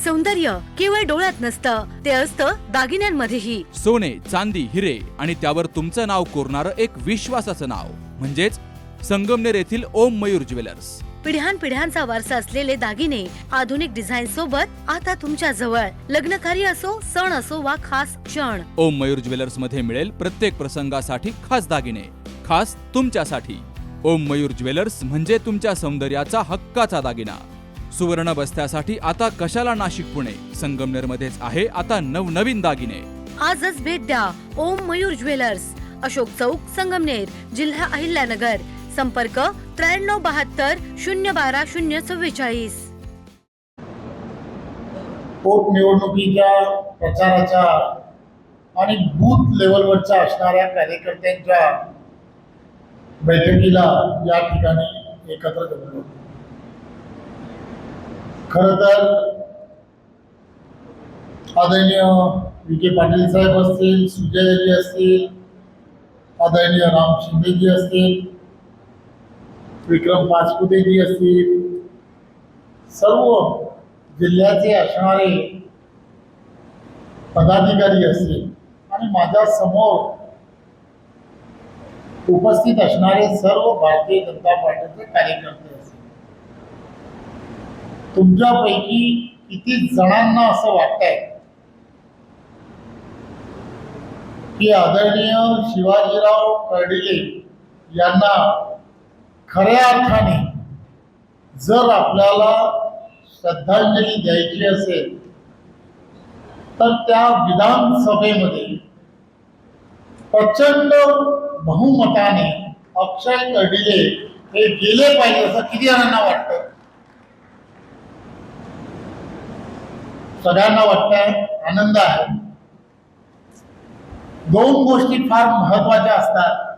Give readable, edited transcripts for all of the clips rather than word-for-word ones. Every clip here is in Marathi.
सौंदर्य केवळ डोळ्यात नसतं, ते असतं दागिन्यांमध्येही. सोने, चांदी, हिरे आणि त्यावर तुमचं नाव कोरणारं एक विश्वासाचं नाव म्हणजेच संगमनेर येथील ओम मयूर ज्वेलर्स. पिढ्यानपिढ्यांचा वारसा असलेले दागिने आधुनिक डिझाईन सोबत आता तुमच्या जवळ. लग्न कार्य असो, सण असो वा खास क्षण, ओम मयूर ज्वेलर्स मध्ये मिळेल प्रत्येक प्रसंगासाठी खास दागिने, खास तुमच्यासाठी. ओम मयूर ज्वेलर्स म्हणजे तुमच्या सौंदर्याचा हक्काचा दागिना. सुवर्ण बस्त्यासाठी आता कशाला नाशिक पुणे, संगमनेर मध्येच आहे आता नवनवीन दागिने. आजच भेट द्या ओम मयूर ज्वेलर्स, अशोक चौक, संगमनेर, जिल्हा अहिल्यानगर. संपर्क 9372 012 044. पोटनिवडणुकीच्या प्रचाराच्या आणि बूथ लेवलवरच्या असणाऱ्या कार्यकर्त्यांच्या बैठकीला या ठिकाणी एकत्र जमलो. खरं तर आदरणीय विखे पाटील साहेब असतील, सुजयजी असतील, आदरणीय राम शिंदेजी असतील, विक्रम पाचपुतेजी असतील, सर्व जिल्ह्याचे असणारे पदाधिकारी असतील आणि माझ्या समोर उपस्थित असणारे सर्व भारतीय जनता पार्टीचे कार्यकर्ते असतील. तुमच्यापैकी किती जणांना असं वाटतंय की आदरणीय शिवाजीराव कर्डिले यांना खऱ्या अर्थाने जर आपल्याला श्रद्धांजली द्यायची असेल तर त्या विधानसभेमध्ये प्रचंड बहुमताने अक्षय कर्डिले हे गेले पाहिजे असं किती जणांना वाटतं? सगळ्यांना वाटतंय, आनंद आहे. दोन गोष्टी फार महत्वाच्या असतात,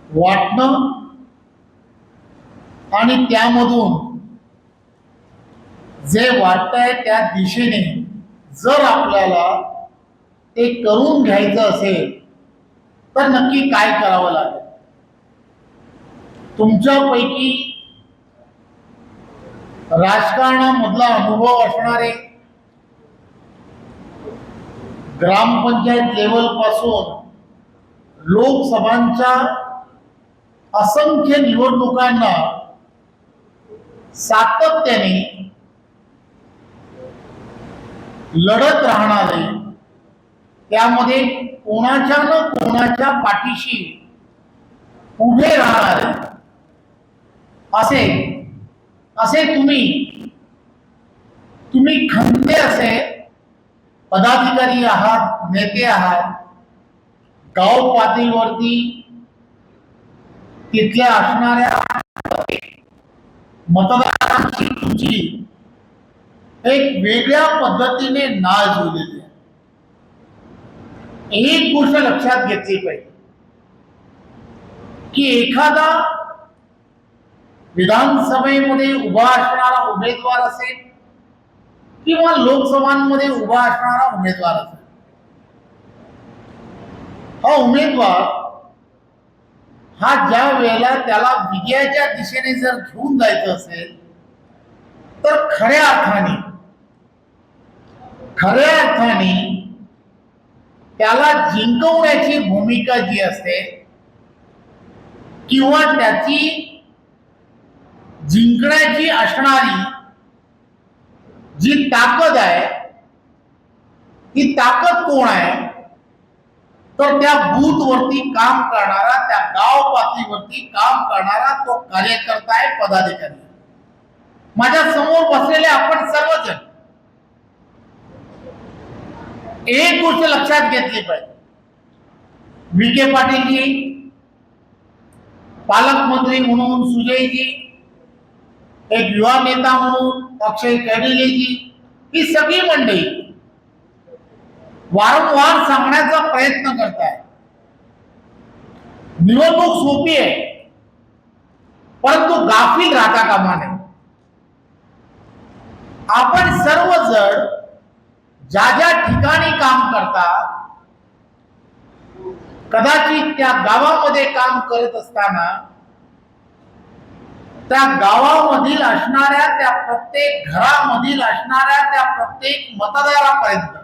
वाटणं आणि त्यामधून जे वाटतंय त्या दिशेने जर आपल्याला ते करून घ्यायचं असेल तर नक्की काय करावं लागेल. तुमच्यापैकी राजकारणामधला अनुभव असणारे, ग्रामपंचायत लेवल पासून लोकसभांच्या असंख्य निवडणुकांना सातत्याने लढत राहणारे, त्यामध्ये कोणाच्या न कोणाच्या पाठीशी उभे राहणारे असे तुम्ही खंदे असे पदाधिकारी आहात, नेते आहात. गाव पातळीवरती तिथल्या असणाऱ्या मतदारांची तुमची एक वेगळ्या पद्धतीने नाळ जुळलेली आहे. एक गोष्ट लक्षात घेतली पाहिजे की एखादा विधानसभेमध्ये उभा असणारा उमेदवार असेल किंवा लोकसभांमध्ये उभा असणारा उमेदवार असेल, हा उमेदवार हा ज्या वेळेला त्याला विजयाच्या दिशेने जर घेऊन जायचं असेल तर खऱ्या अर्थाने त्याला जिंकवण्याची भूमिका जी असते किंवा त्याची जिंकण्याची असणारी जी ताकद आहे, ती ताकद कोण आहे तर त्या बूथ वरती काम करणारा, त्या गाव पातळीवरती काम करणारा तो कार्यकर्ता आहे, पदाधिकारी. माझ्या समोर बसलेले आपण सर्वजण एक गोष्ट लक्षात घेतली पाहिजे. विखे पाटीलजी, पालकमंत्री म्हणून सुजयजी, एक युवा नेता म्हणून अक्षय कर्डिलेजी, ही सगळी मंडळी वारंवार सांगण्याचा प्रयत्न करताय. निवडणूक सोपी आहे, परंतु गाफील राहता कामा नये. आपण सर्वजण ज्या ठिकाणी काम करता, कदाचित त्या गावामध्ये काम करत असताना त्या गावामधील असणाऱ्या, त्या प्रत्येक घरामधील असणाऱ्या त्या प्रत्येक मतदारापर्यंत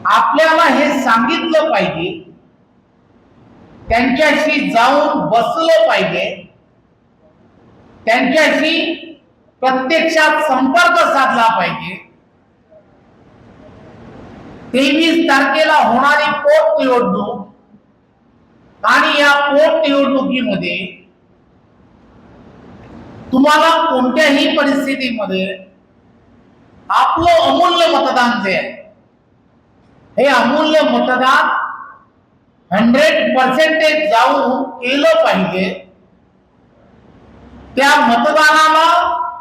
आपल्याला हे सांगितलं पाहिजे, त्यांच्याशी जाऊन बसलं पाहिजे, त्यांच्याशी प्रत्यक्षात संपर्क साधला पाहिजे. 23 तारखेला होणारी पोटनिवडणूक आणि या पोटनिवडणुकीमध्ये तुम्हाला कोणत्याही परिस्थितीमध्ये आपलं अमूल्य मतदान जे आहे, हे अमूल्य मतदान 100% जाऊन केलं पाहिजे. त्या मतदानाला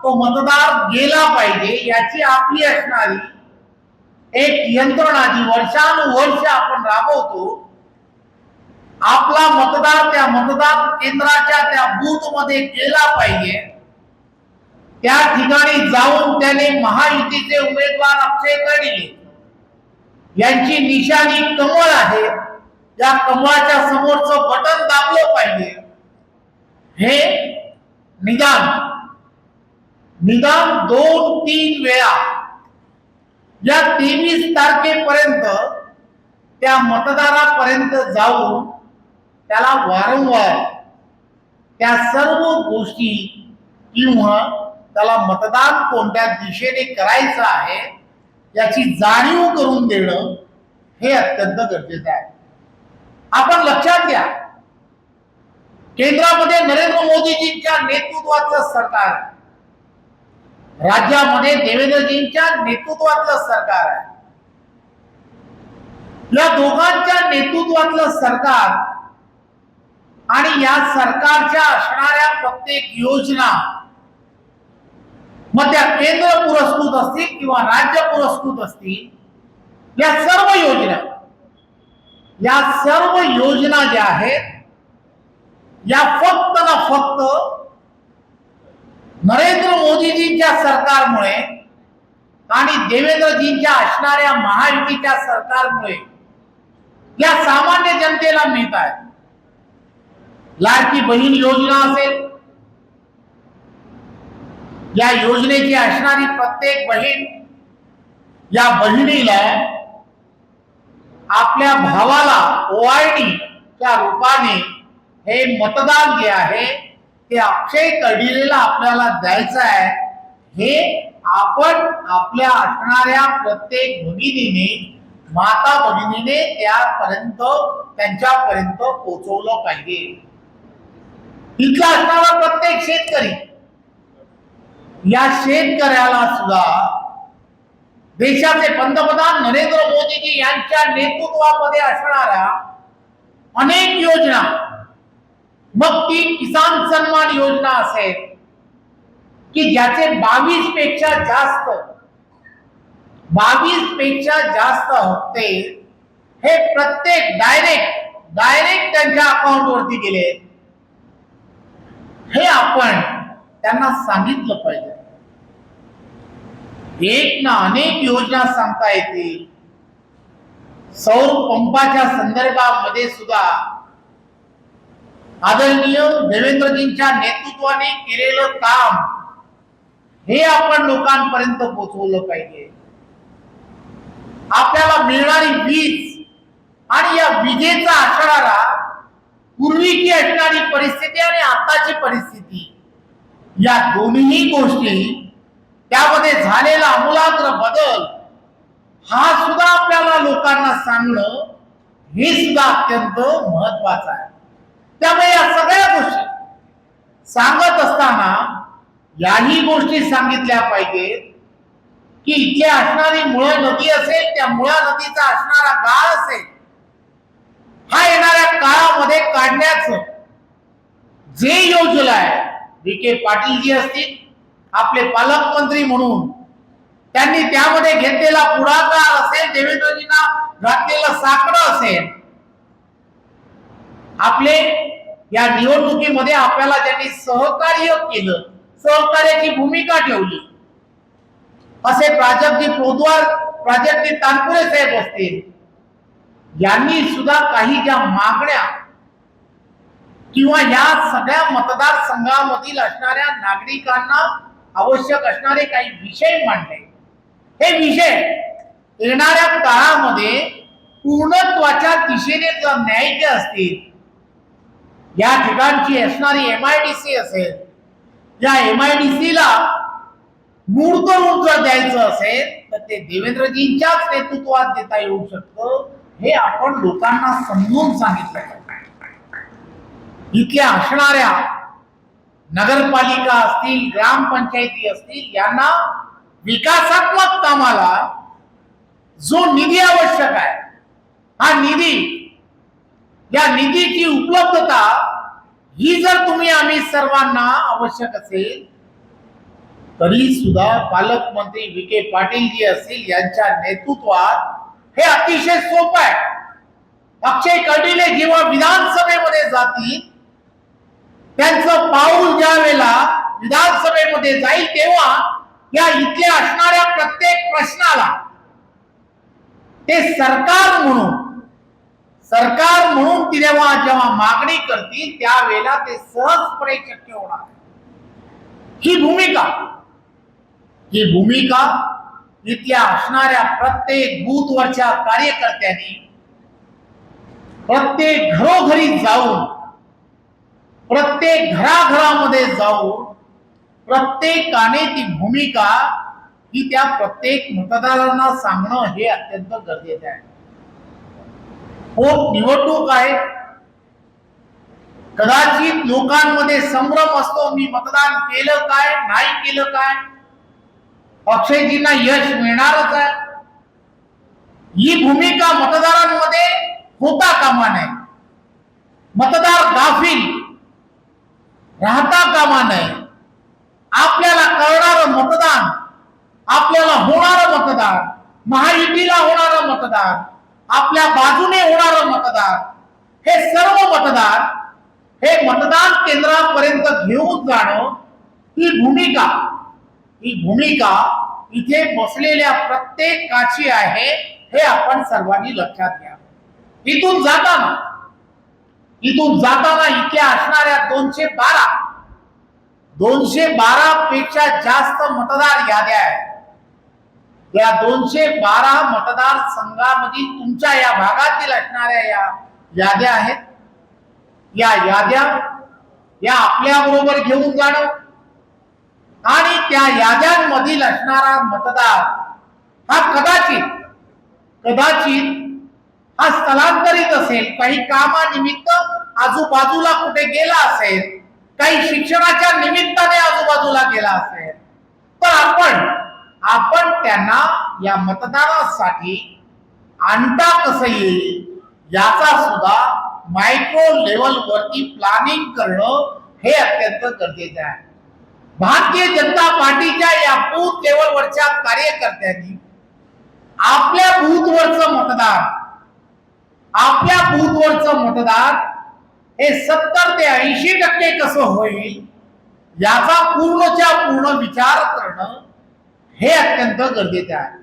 तो मतदार गेला पाहिजे, याची आपली असणारी एक यंत्रणा जी वर्षानुवर्ष आपण राबवतो. आपला मतदार त्या मतदान केंद्राच्या त्या बूथ मध्ये गेला पाहिजे. त्या ठिकाणी जाऊन त्याने महायुतीचे उमेदवार अक्षय कडे यांची निशाणी कमळ आहे, या कमळाच्या समोरचं बटन दाबलं पाहिजे. हे निदान 2-3 वेळा या 23 तारखेपर्यंत त्या मतदारापर्यंत जाऊन त्याला वारंवार त्या सर्व गोष्टी किंवा त्याला मतदान कोणत्या दिशेने करायचं आहे याची जाणीव करून देणं हे अत्यंत गरजेचं आहे. आपण लक्षात घ्या, केंद्रामध्ये नरेंद्र मोदीजींच्या नेतृत्वातलं सरकार आहे, राज्यामध्ये देवेंद्रजींच्या नेतृत्वातलं सरकार आहे. या दोघांच्या नेतृत्वातलं सरकार आणि या सरकारच्या असणाऱ्या प्रत्येक योजना, मग त्या केंद्र पुरस्कृत असतील किंवा राज्य पुरस्कृत असतील, या सर्व योजना ज्या आहेत, या फक्त ना फक्त नरेंद्र मोदीजींच्या सरकारमुळे आणि देवेंद्रजींच्या असणाऱ्या महायुतीच्या सरकारमुळे या सामान्य जनतेला मिळत आहेत. लाडकी बहीण योजना असेल, या योजनेची असणारी प्रत्येक बहीण या बहिणीला आपल्या भावाला OID च्या रूपाने हे मतदान जे आहे ते अक्षय कडीलेला आपल्याला द्यायचं आहे. हे आपण आपल्या असणाऱ्या प्रत्येक भगिनीने, माता भगिनीने त्यांच्यापर्यंत पोहोचवलं पाहिजे. इथला असणारा प्रत्येक शेतकरी, या शेतकऱ्याला सुद्धा देशाचे पंतप्रधान नरेंद्र मोदीजी यांच्या नेतृत्वामध्ये असणाऱ्या अनेक योजना, मग ती किसान सन्मान योजना असेल की ज्याचे 22 पेक्षा जास्त हप्ते हे प्रत्येक डायरेक्ट त्यांच्या अकाउंट वरती गेले, हे आपण त्यांना सांगितलं पाहिजे. एक ना अनेक योजना सांगता येतील. सौर पंपाच्या संदर्भामध्ये सुद्धा आदरणीय देवेंद्रजींच्या नेतृत्वाने केलेलं काम हे आपण लोकांपर्यंत पोहोचवलं पाहिजे. आपल्याला मिळणारी वीज आणि या विजेचा असणारा पूर्वीची असणारी परिस्थिती आणि आताची परिस्थिती, या दोन्ही गोष्टी, त्यामध्ये झालेला आमूलाग्र बदल हा सुद्धा आपल्याला लोकांना सांगणं हे सुद्धा अत्यंत महत्वाचं आहे. त्यामुळे या सगळ्या गोष्टी सांगत असताना याही गोष्टी सांगितल्या पाहिजेत की इथे असणारी मुळा नदी असेल, त्या मुळा नदीचा असणारा गाळ असेल, हा येणाऱ्या काळामध्ये काढण्याचं जे योजना आहे, विखे पाटील जी असतील आपले पालकमंत्री म्हणून, त्यांनी त्यामध्ये घेतलेला पुढाकार असेल, देवेंद्रजींना घातलेलं साकडं असेल, आपले या निवडणुकीमध्ये आपल्याला ज्यांनी सहकार्य केलं, सहकार्याची भूमिका ठेवली, असे प्राजक्तजी पोद्वार, प्राजक्तजी तानपुरे साहेब असतील, यांनी सुद्धा काही ज्या मागण्या किंवा या सगळ्या मतदारसंघामधील असणाऱ्या नागरिकांना आवश्यक असणारे काही विषय मांडले. हे विषय येणाऱ्या काळामध्ये पूर्णत्वाच्या दिशेने जर न्यायचे असतील, या ठिकाणची असणारी MIDC असेल, या MIDC ला मूर्त रूप जर द्यायचं असेल तर ते देवेंद्रजींच्याच नेतृत्वात देता येऊ शकतं. हे आपण लोकांना समजून सांगितलं. इथल्या असणाऱ्या नगरपालिका असतील, ग्रामपंचायती असतील, यांना विकासात्मक कामाला जो निधी आवश्यक आहे, हा निधी, या निधीची उपलब्धता ही जर तुम्ही आम्ही सर्वांना आवश्यक असेल, तरी सुद्धा पालकमंत्री विखे पाटील जी असतील यांच्या नेतृत्वात हे अतिशय सोपं आहे. अक्षय कर्डिले जेव्हा विधानसभेमध्ये जातील, त्यांचं पाऊल ज्या वेळेला विधानसभेमध्ये जाईल, तेव्हा या इथल्या असणाऱ्या प्रत्येक प्रश्नाला ते सरकार म्हणून जेव्हा मागणी करतील, त्यावेळेला ते सहजपणे शक्य होणार. ही भूमिका इथल्या असणाऱ्या प्रत्येक बूथवरच्या कार्यकर्त्यांनी प्रत्येक घरोघरी जाऊन, प्रत्येक घराघरामध्ये जाऊन प्रत्येकाने ती भूमिका ही त्या प्रत्येक मतदारांना सांगणं हे अत्यंत गरजेचं आहे. निवडणूक आहे, कदाचित लोकांमध्ये संभ्रम असतो, मी मतदान केलं काय, नाही केलं काय, अक्षयजींना यश मिळणारच आहे. ही भूमिका मतदारांमध्ये होता कामा नये. मतदार गाफील राहता कामा नये. आपल्याला कळणारं मतदान, आपल्याला होणारं मतदान, महायुतीला होणारं मतदान, आपल्या बाजूने होणारं मतदान, हे सर्व मतदार हे मतदान केंद्रापर्यंत घेऊन जाणं, ही भूमिका इथे बसलेल्या प्रत्येकाची आहे. हे आपण सर्वांनी लक्षात घ्या. इथून जाताना इथल्या असणाऱ्या 212 पेक्षा जास्त मतदार याद्या आहेत. या 212 मतदारसंघामधील तुमच्या या भागातील असणाऱ्या या याद्या आहेत. या याद्या या आपल्या बरोबर घेऊन जाणं आणि त्या याद्यांमधील असणारा मतदार हा कदाचित हा स्थलांतरित असेल, काही कामानिमित्त आजूबाजूला कुठे गेला असेल, काही शिक्षणाच्या निमित्ताने आजूबाजूला गेला असेल, तर आपण त्यांना या मतदानासाठी आणता कसं येईल याचा सुद्धा मायक्रो लेवल वरती प्लॅनिंग करणं हे अत्यंत गरजेचं आहे. भारतीय जनता पार्टीच्या या बूथ लेवलवरच्या कार्यकर्त्यांनी आपल्या बूथवरचं मतदार हे 70 ते 80% कसं होईल याचा पूर्णच्या पूर्ण विचार करणं हे अत्यंत गरजेचं आहे.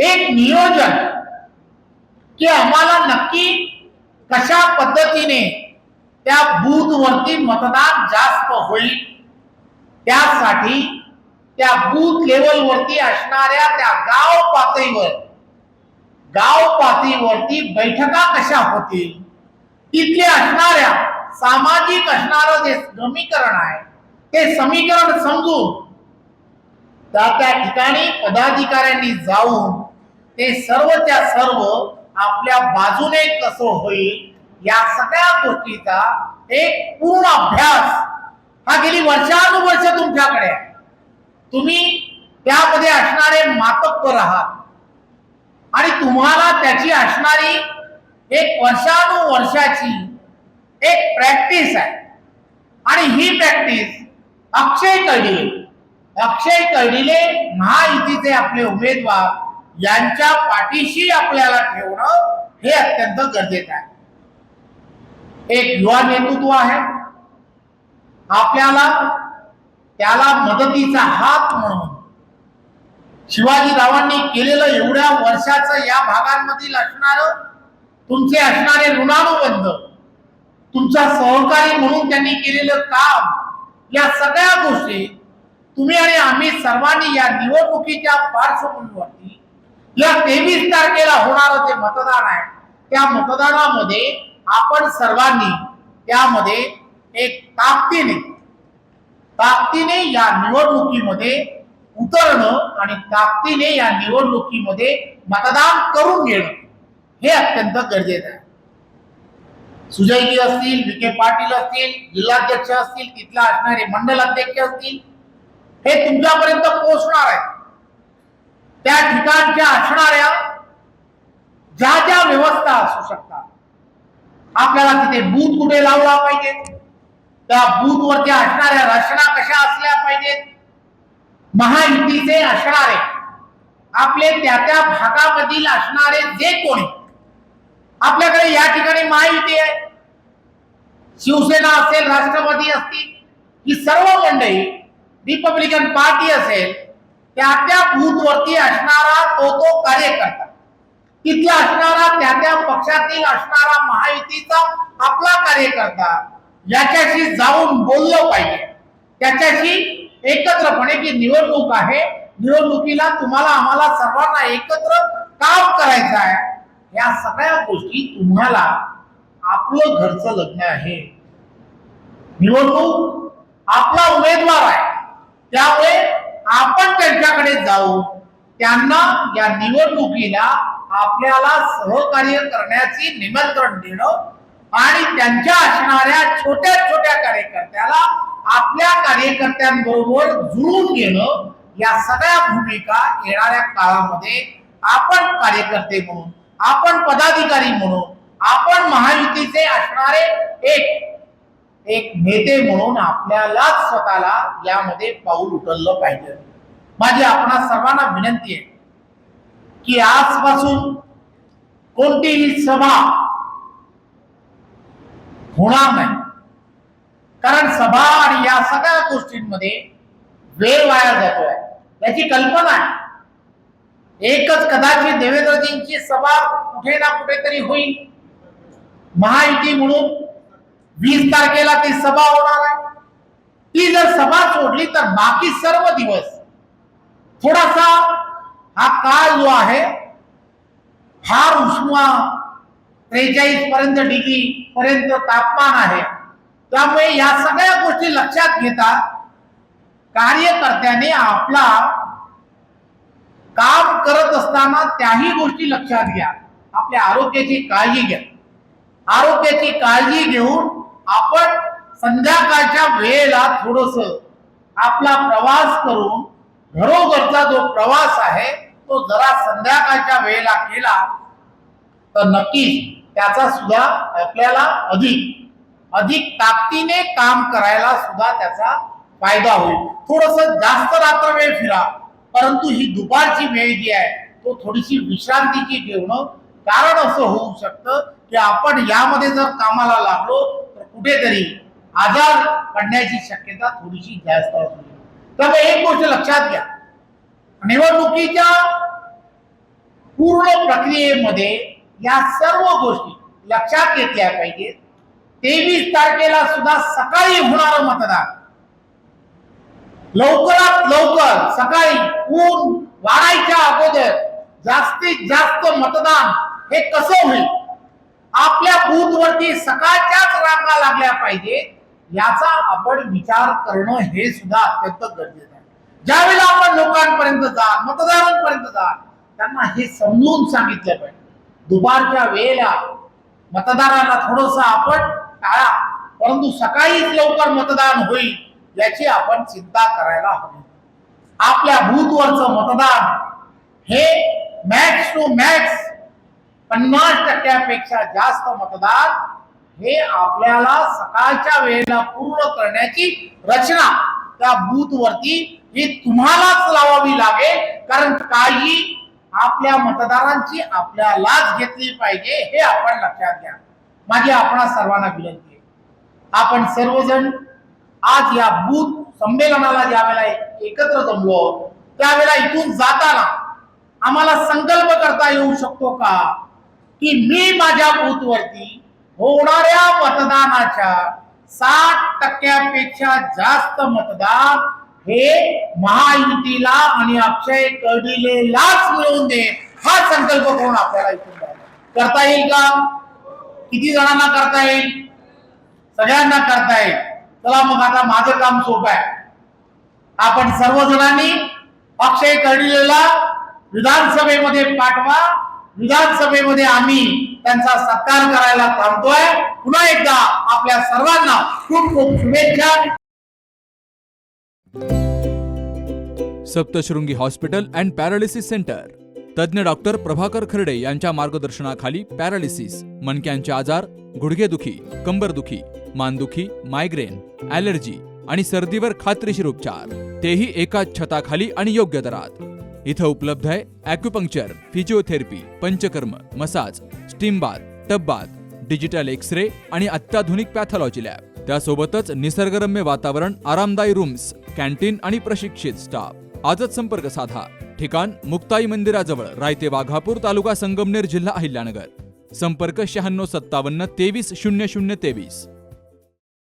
एक नियोजन की आम्हाला नक्की कशा पद्धतीने त्या बूथवरती मतदान जास्त होईल, त्यासाठी त्या बूथ लेवलवरती असणाऱ्या त्या गाव पातळीवरती बैठका कशा होतील, तिथले असणाऱ्या सामाजिक असणारं जे समीकरण आहे ते समीकरण समजून त्या ठिकाणी पदाधिकाऱ्यांनी जाऊन ते सर्वच्या सर्व आपल्या बाजूने कसं होईल या सगळ्या गोष्टीचा एक पूर्ण अभ्यास हा गेली वर्षानुवर्ष तुमच्याकडे आहे. तुम्ही त्यामध्ये असणारे मातब्बर आहात आणि तुम्हाला त्याची असणारी एक वर्षानुवर्षाची एक प्रॅक्टिस आहे. आणि ही प्रॅक्टिस अक्षय कर्डिले महायुतीचे आपले उमेदवार यांच्या पाठीशी आपल्याला ठेवणं हे अत्यंत गरजेचं आहे. एक युवा नेतृत्व आहे, आपल्याला त्याला मदतीचा हात म्हणून शिवाजीरावांनी केलेलं एवढ्या वर्षाचं या भागांमधील असणारं तुमचे असणारे ऋणानुबंध तुमचा सहकारी म्हणून त्यांनी केलेलं काम, या सगळ्या गोष्टी तुम्ही आणि आम्ही सर्वांनी या निवडणुकीच्या पार्श्वभूमीवरती या 23 तारखेला होणारं जे मतदान आहे त्या मतदानामध्ये आपण सर्वांनी त्यामध्ये एक ताकदीने या निवडणुकीमध्ये उतरणं आणि ताकदीने या निवडणुकीमध्ये मतदान करून घेणं हे अत्यंत गरजेचं आहे. सुजयजी असतील, विखे पाटील असतील, जिल्हाध्यक्ष असतील, तिथला असणारे मंडल अध्यक्ष असतील, हे तुमच्यापर्यंत पोहोचणार आहे. त्या ठिकाणच्या असणाऱ्या ज्या ज्या व्यवस्था असू शकतात, आपल्याला तिथे बूथ कुठे लावला पाहिजे, त्या बूथ वरती असणाऱ्या रचना कशा असल्या पाहिजेत, महायुतीचे असणारे आपले त्या त्या भागामधील असणारे जे कोणी, आपल्याकडे या ठिकाणी महायुती आहे, शिवसेना असेल, राष्ट्रवादी असतील, ही सर्व मंडळी, रिपब्लिकन पार्टी असेल, त्या त्या बूथ वरती असणारा तो कार्यकर्ता, तिथला असणारा त्या त्या पक्षातील असणारा महायुतीचा आपला कार्यकर्ता याच्याशी जाऊन बोललं पाहिजे, त्याच्याशी एकत्रपणे की निवडणूक आहे, निवडणुकीला तुम्हाला आम्हाला सर्वांना एकत्र काम करायचं आहे. या सगळ्या गोष्टी तुम्हाला आपलं घरचं लग्न आहे, निवडणूक आपला उमेदवार आहे, त्यामुळे आपण त्यांच्याकडे जाऊ, त्यांना या निवडणुकीला आपल्याला सहकार्य करण्याची निमंत्रण देणं आणि त्यांच्या असणाऱ्या छोट्या छोट्या कार्यकर्त्याला आपल्या कार्यकर्त्यांबरोबर जुळून घेणं, या सगळ्या भूमिका येणाऱ्या काळामध्ये आपण कार्यकर्ते म्हणून, आपण पदाधिकारी म्हणून, आपण महायुतीचे असणारे एक नेते म्हणून आपल्यालाच स्वतःला यामध्ये पाऊल उचललं पाहिजे. माझी आपणा सर्वांना विनंती आहे की आजपासून कोणतीही सभा होणार नाही, कारण सभा आणि या सगळ्या गोष्टींमध्ये वेळ वाया जातोय याची कल्पना आहे. एकच कदाचित देवेंद्रजींची सभा कुठे ना कुठेतरी होईल, महायुती म्हणून 20 तारखेला ती सभा होणार आहे. ती जर सभा सोडली तर बाकी सर्व दिवस थोडासा हा काळ जो आहे फार उष्मा 43 पर्यंत डिग्री पर्यंत तापमान आहे, त्यामुळे या सगळ्या गोष्टी लक्षात घेता कार्यकर्त्याने आपला काम करत असताना त्याही गोष्टी लक्षात घ्या. आपल्या आरोग्याची काळजी घ्या. आरोग्याची काळजी घेऊन आपण संध्याकाळच्या वेळेला थोडस आपला प्रवास करून घरोघरचा जो प्रवास आहे तो जरा संध्याकाळच्या वेळेला केला तर नक्कीच त्याचा सुद्धा आपल्याला अधिक ताकदीने काम करायला सुद्धा त्याचा फायदा होईल. थोडस जास्त रात्र वेळ फिरा, परंतु ही दुपारची वेळ जी आहे तो थोडीशी विश्रांतीची घेणं, कारण असं होऊ शकतं की आपण यामध्ये जर कामाला लागलो तर कुठेतरी आजार पडण्याची शक्यता थोडीशी जास्त असते. त्यामुळे एक गोष्ट लक्षात घ्या, निवडणुकीच्या पूर्ण प्रक्रियेमध्ये या सर्व गोष्टी लक्षात घेतल्या पाहिजेत. 23 तारखेला सुद्धा सकाळी होणारं मतदान, लवकरात लवकर सकाळी ऊन वाढायच्या अगोदर जास्तीत जास्त मतदान हे कसं होईल, आपल्या बूथ वरती सकाळच्याच रांगा लागल्या पाहिजे याचा आपण विचार करणं हे सुद्धा अत्यंत गरजेचं आहे. ज्यावेळेला आपण लोकांपर्यंत जाल, मतदारांपर्यंत जाल, त्यांना हे समजून सांगितलं पाहिजे दुपारच्या वेळेला मतदाराला थोडस आपण टाळा, परंतु सकाळीच लवकर मतदान होईल याची आपण चिंता करायला हवी. आपल्या बूथवरचं मतदान हे मॅक्स टू मॅक्स 50% जास्त मतदान हे आपल्याला सकाळच्या वेळेला पूर्ण करण्याची रचना त्या बूथ वरती ही तुम्हालाच लावावी लागेल, कारण काही आपल्या मतदारांची आपल्यालाच घेतली पाहिजे हे आपण लक्षात घ्या. माझी आपणा सर्वांना विनंती आहे, आपण सर्वजण आज या बूथ संमेलनाला ज्यावेळेला एकत्र जमलो त्यावेळेला इथून जाताना आम्हाला संकल्प करता येऊ शकतो का की मी माझ्या बूथ वरती होणाऱ्या मतदानाच्या 60% जास्त मतदान हे महायुतीला आणि अक्षय कर्डिलेलाच मिळवून दे, हा संकल्प करून आपल्याला इथून करता येईल का? किती जणांना करता येईल? सगळ्यांना करता येईल. चला मग आता माझं काम सोपं आहे. आपण सर्वजणांनी अक्षय कर्डिलेला विधानसभेमध्ये पाठवा. विधानसभेमध्ये आम्ही त्यांचा सत्कार करायला थांबतोय. पुन्हा एकदा आपल्या सर्वांना खूप खूप शुभेच्छा. Saptashrungi hospital and paralysis centre. तज्ज्ञ डॉक्टर प्रभाकर खर्डे यांच्या मार्गदर्शनाखाली पॅरालिसिस, मणक्यांचे आजार, गुडघेदुखी, कंबरदुखी, मानदुखी, मायग्रेन, ॲलर्जी आणि सर्दीवर खात्रीशीर उपचार, तेही एकाच छताखाली आणि योग्य दरात. इथं उपलब्ध आहे acupuncture, physiotherapy, Panchakarma, massage, steam bath, tub bath, digital X-ray आणि अत्याधुनिक पॅथॉलॉजी लॅब. त्यासोबतच निसर्गरम्य वातावरण, आरामदायी रूम्स, कॅन्टीन आणि प्रशिक्षित स्टाफ. आजच संपर्क साधा. ठिकाण मुक्ताई मंदिराजवळ, रायते वाघापूर, तालुका संगमनेर, जिल्हा अहिल्यानगर. संपर्क 9657 23 0023.